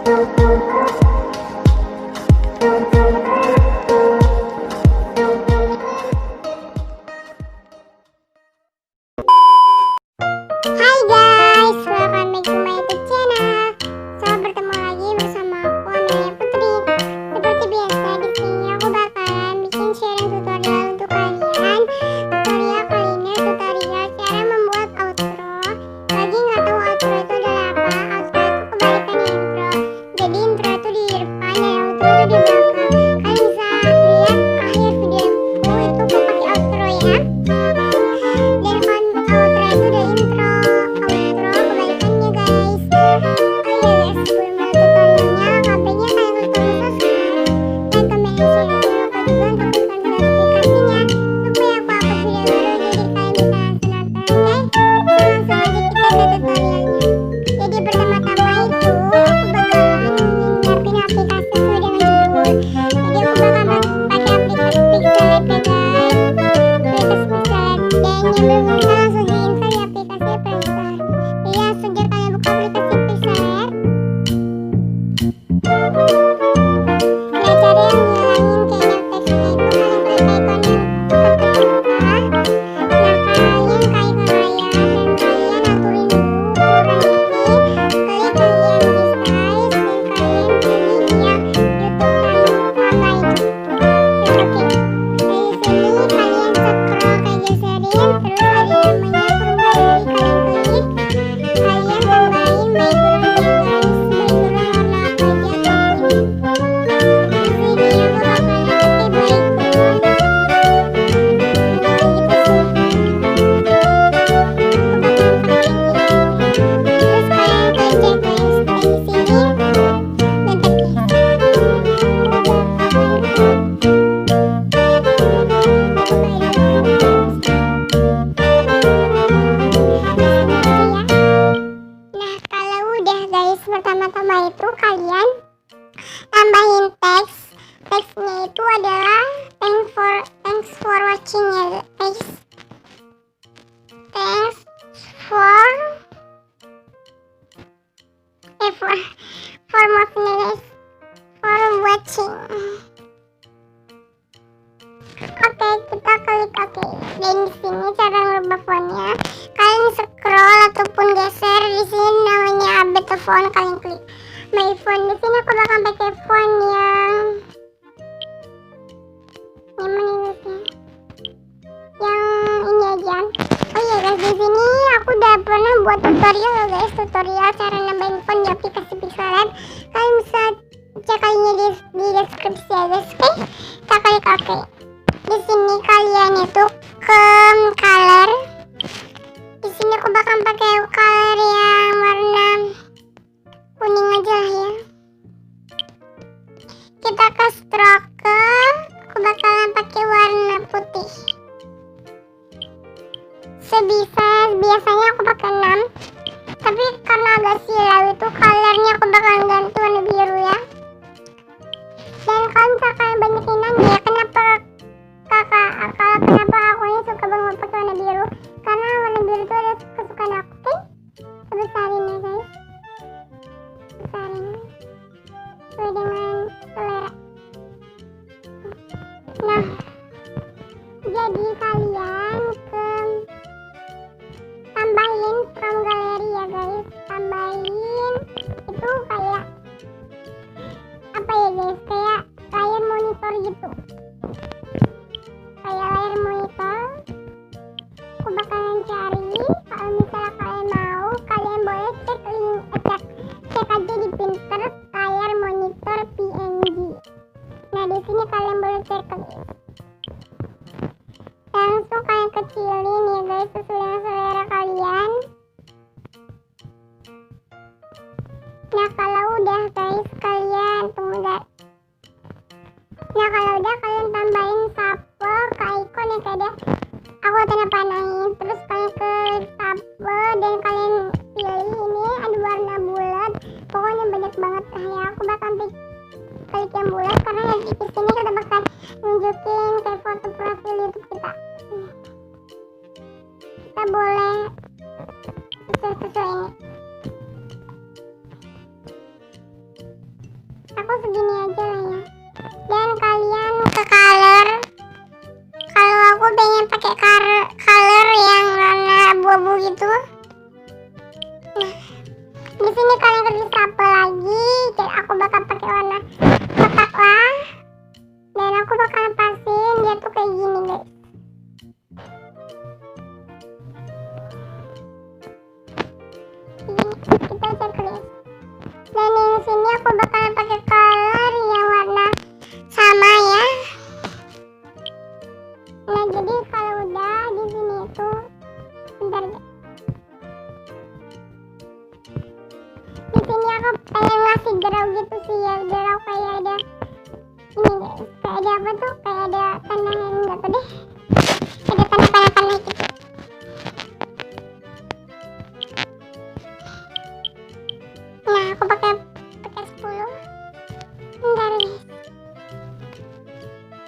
Hai guys, welcome back to my YouTube channel. So, bertemu lagi bersama aku Amelia Putri. Seperti biasa, di sini aku bakalan bikin sharing tutorial untuk kalian. Tutorial kali ini tutorial cara membuat outro. Lagi nggak tahu outro itu adalah apa? Outro itu kebalikannya intro. Jadi intro itu di depan dan outro itu di belakang. Kalian bisa lihat akhir videoku itu aku pakai outro ya. Dan outro itu udah intro. Kebalikannya guys. Oh iya guys, sebelum mulai tutorialnya, HP-nya kalian klik tombol subscribe dan komen dan share. Jangan lupa juga untuk tekan notifikasinya supaya aku upload video baru jadi kalian bisa langsung nonton. Oke, langsung aja kita ke tutorialnya. Jadi pertama-tama itu aku bakalan nyiapin aplikasi sesuai dengan judul. Jadi aku bakalan pakai aplikasi pixellab ya guys. Aplikasi pixellab, dan yang belum bisa langsung diinstal di aplikasi Playstore. Jadi langsung aja kalian buka aplikasi pixellab. Ada cara yang ngilangin kayaknya teksnya itu, kalian klik icon yang tertengah. Nah, kalian klik ke layar dan kalian aturin dulu ukuran ini. Klik kalian resize dan kalian pilih yang YouTube tanpa ini. Oke, dari sini kalian scroll ke geserin, terus ada namanya perubahan, jadi kalian klik. Kalian tambahin background ya guys, background warna apa aja apapun. Di sini aku bakalan pakai background kayak gitu sih. Aku bakalan pakai ini. Terus kalian cek guys, dan di sini bentar Nah, kalau udah guys, pertama-tama itu kalian tambahin teks. Teksnya itu adalah thanks for watching ya guys. Thanks for maafnya guys, for watching. Oke, kita klik oke. Dan di sini cara ngerubah fontnya, kalian scroll ataupun geser. Di sini namanya update the font, kalian klik my font. Di sini aku bakal pakai font yang mana guysnya? Yang ini aja. Oh iya guys, di sini aku udah pernah buat tutorial ya guys, tutorial cara nambahin font di aplikasi pixellab. Kalian bisa cek linknya di deskripsi ya guys. Oke, kita klik oke. Di sini kalian itu ke color. Di sini aku bakal pakai color yang warna kuning aja lah ya. Kita ke stroke, aku bakalan pakai warna putih. Biasanya aku pakai 6, tapi karena agak silau itu colornya aku bakalan ganti warna biru ya. Dan kalau misalkan banyakin nanya ya, kenapa aku ini suka banget pakai warna biru, karena warna biru itu ada kesukaan aku. Oke, besarin ya guys, besarin sesuai dengan selera. Nah, jadi kalian tambahin from gallery ya guys. Tambahin itu kayak apa ya guys, kayak layar monitor gitu, kayak layar monitor. Aku bakalan cari, kalau misalnya kalian mau, kalian boleh cek aja di Pinterest layar monitor PNG. Nah, di sini kalian boleh cek guys. Langsung kalian kecilin ya guys, sesuai dengan selera kalian. Nah, kalau udah guys, kalian tunggu guys. Nah, kalau udah kalian tambahin shuffle ke icon yang kayak aku tanda panahin. Terus kalian ke shuffle dan kalian pilih ini ada warna bulat. Pokoknya banyak banget ya. Aku bakal klik yang bulat karena nanti di sini kita bakal nunjukin kayak foto profil YouTube kita. Kita boleh sesuai ini. aku segini aja lah ya. Dan kalian ke color. Kalau aku pengen pakai color yang warna abu-abu gitu. Nah, di sini kalian kerja apa lagi? Dan aku bakal pakai warna kotak lah. Dan aku bakal pasin dia tuh kayak gini guys. Kita checklist. Dan yang sini aku bakal pakai color yang warna sama ya. Nah jadi kalau udah di sini itu, bentar ya. Di sini aku pengen ngasih gerau gitu sih ya, gerau kayak ada ini guys, kayak ada apa tuh, kayak ada tanah yang enggak tuh deh, ada tanah gitu. Nah aku pakai 10. Bentar guys,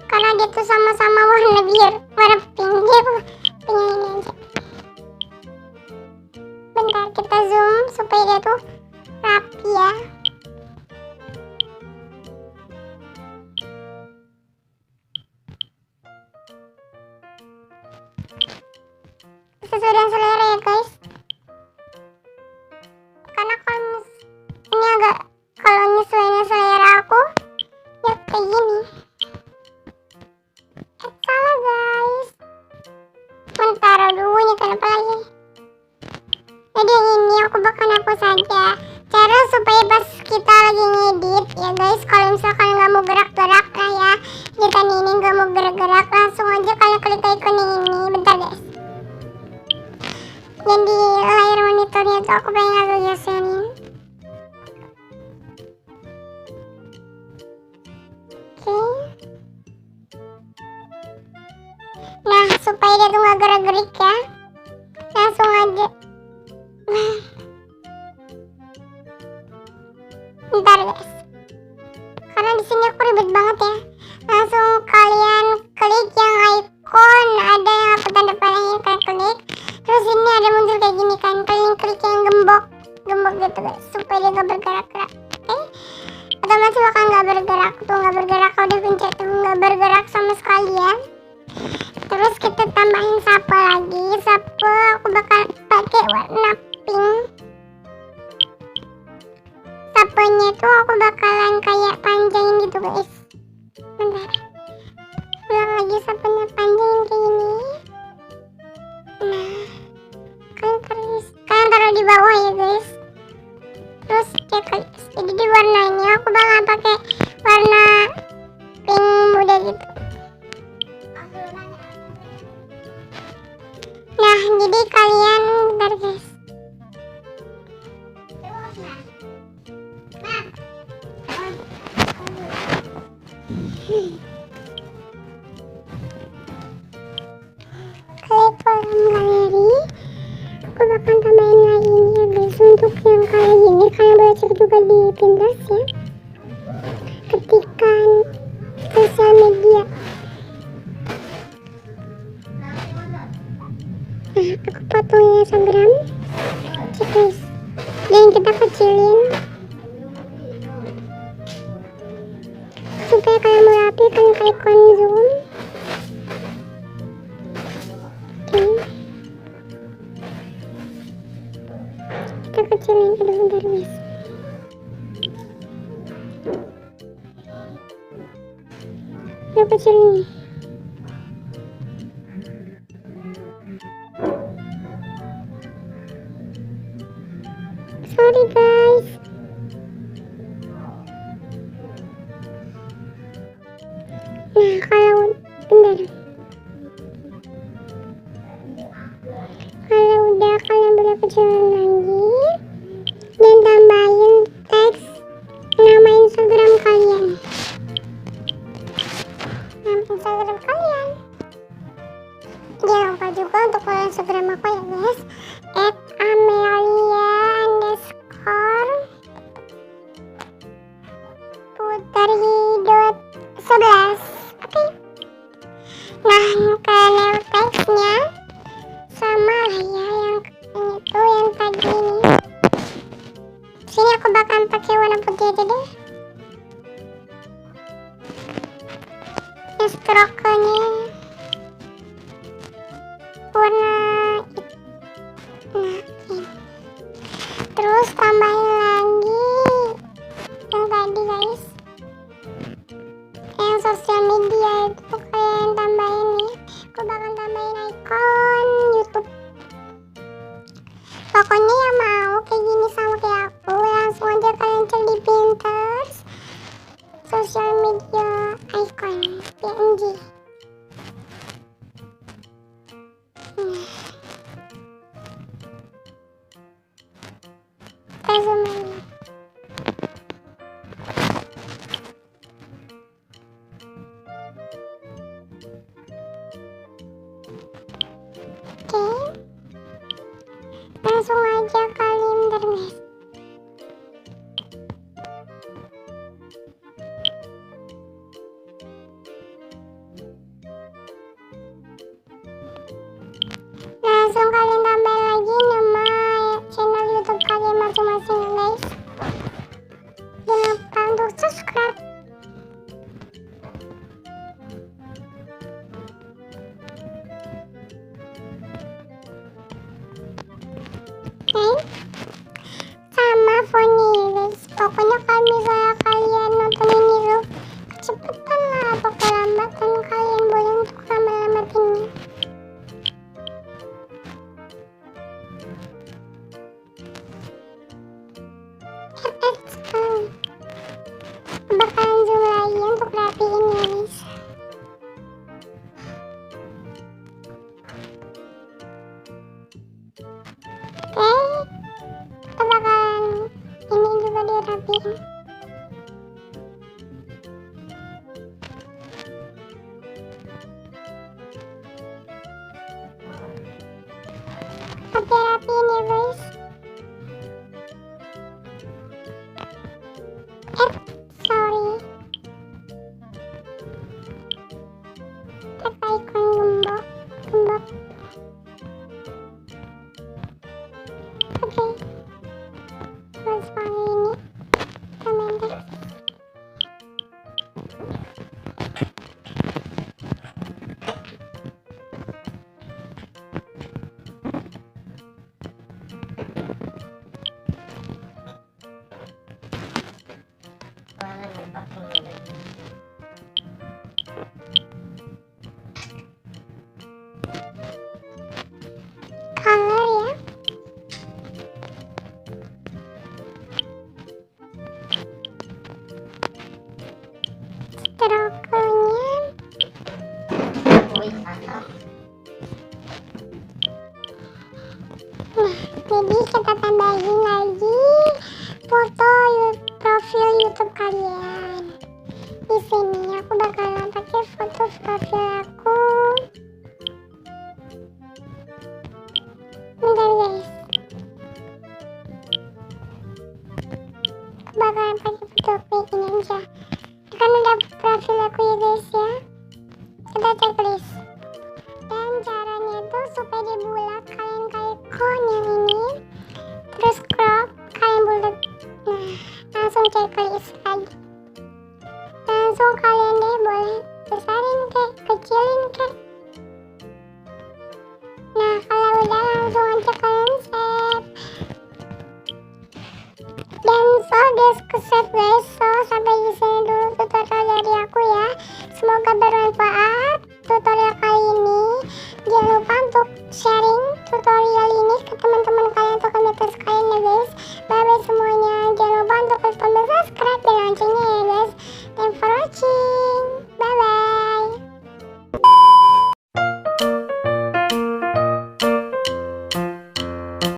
karena dia tuh sama-sama warna biru, warna pink, dia aku pengen ini aja. Bentar kita zoom supaya dia tuh rapi ya. Sesuai dengan selera ya guys, karena kalau ini agak, kalau nyesuainya selera aku ya kayak gini. Salah guys, bentar dulu ini kenapa lagi. Jadi yang ini aku bakal hapus saja. Cara supaya pas kita lagi ngedit ya guys, kalau misalkan nggak mau gerak-gerak lah ya, kita ini nggak mau gerak-gerak, langsung aja kalian klik icon yang ini. Bentar guys, yang di layar monitornya tuh aku pengen agak geserin. Oke. Nah supaya dia tuh nggak gerak-gerik ya, langsung aja. Bentar guys, karena di sini aku ribet banget ya. Langsung kalian klik yang icon, ada yang aku tanda panahin, kalian klik. Terus ini ada muncul kayak gini kan, kalian klik yang gembok gitu guys, supaya dia gak bergerak-gerak. Oke, otomatis bakal gak bergerak tuh, gak bergerak. Kalau udah pencet tuh gak bergerak sama sekali ya. Terus kita tambahin sapu lagi. Sapu aku bakal pakai warna pink. Sapunya tuh aku bakalan kayak panjangin gitu guys. Bentar, ulang lagi sapunya, panjangin kayak gini. Nah kalian taruh di bawah ya guys. Terus cek, jadi di warnanya aku bakal pakai warna pink muda gitu. Nah jadi kalian, bentar guys, klik kolom galeri. Aku bakal tambahin lagi ini ya guys, untuk yang kayak gini kalian boleh cek juga di Pinterest ya, ketikan sosial media. Nah aku potong Instagram, cek guys, dan kita kecilin supaya kalian mau rapi. Kalian klik icon zoom. Kita kecilin dulu bentar guys. Kita kecilin nih. Sorry guys. Nah kalau bentar, kalau udah kalian boleh kecilin lagi dan tambahin teks nama Instagram kalian. Nama Instagram kalian, jangan lupa juga untuk follow Instagram aku ya guys, @amelia_puterhi.11. Oke. Nah kalau teksnya sama lah ya, yang itu yang tadi ini. Sini aku bakal pakai warna putih aja deh. stroke-nya warna hitam. Terus tambahin lagi yang tadi guys, yang sosial media itu kalian tambahin nih. Aku bakal tambahin icon YouTube. Pokoknya yang mau kayak gini sama kayak aku, langsung aja kalian cek di Pinterest sosial media icon PNG. Kita zoom in. Oke, langsung aja kalian guys. Langsung kalian tambahin lagi nama channel YouTube kalian masing-masing guys. Jangan lupa untuk subscribe. Sama fontnya guys. Pokoknya kalau misalnya kalian nonton ini tuh kecepatan lah atau kelambatan, kalian boleh untuk lambat-lambatinnya. Sekali bakalan zoom lagi untuk rapiin ya guys. Oke, kita bakalan ini juga dirapiin. Rapiin ya guys. Sorry, tap icon gembok. Oke, terus pakai ini tambahin teks. Color ya. Stroke-nya jadi kita tambahin lagi foto profil YouTube kalian. Di sini aku bakalan pakai foto profil aku. Bentar guys, aku bakalan pakai foto ini aja. Kan udah profil aku ya guys ya. Kita checklist. Dan caranya itu supaya dia bulat, kalian klik icon yang ini, terus crop, kalian bulat. Nah, langsung checklist lagi. Langsung kalian deh boleh besarin kek, kecilin kek. Nah, kalau udah langsung aja kalian save. Dan guys, ke save guys. Sampai di sini dulu tutorial dari aku ya. Semoga bermanfaat tutorial kali ini. Jangan lupa untuk sharing tutorial ini ke teman-teman kalian atau komunitas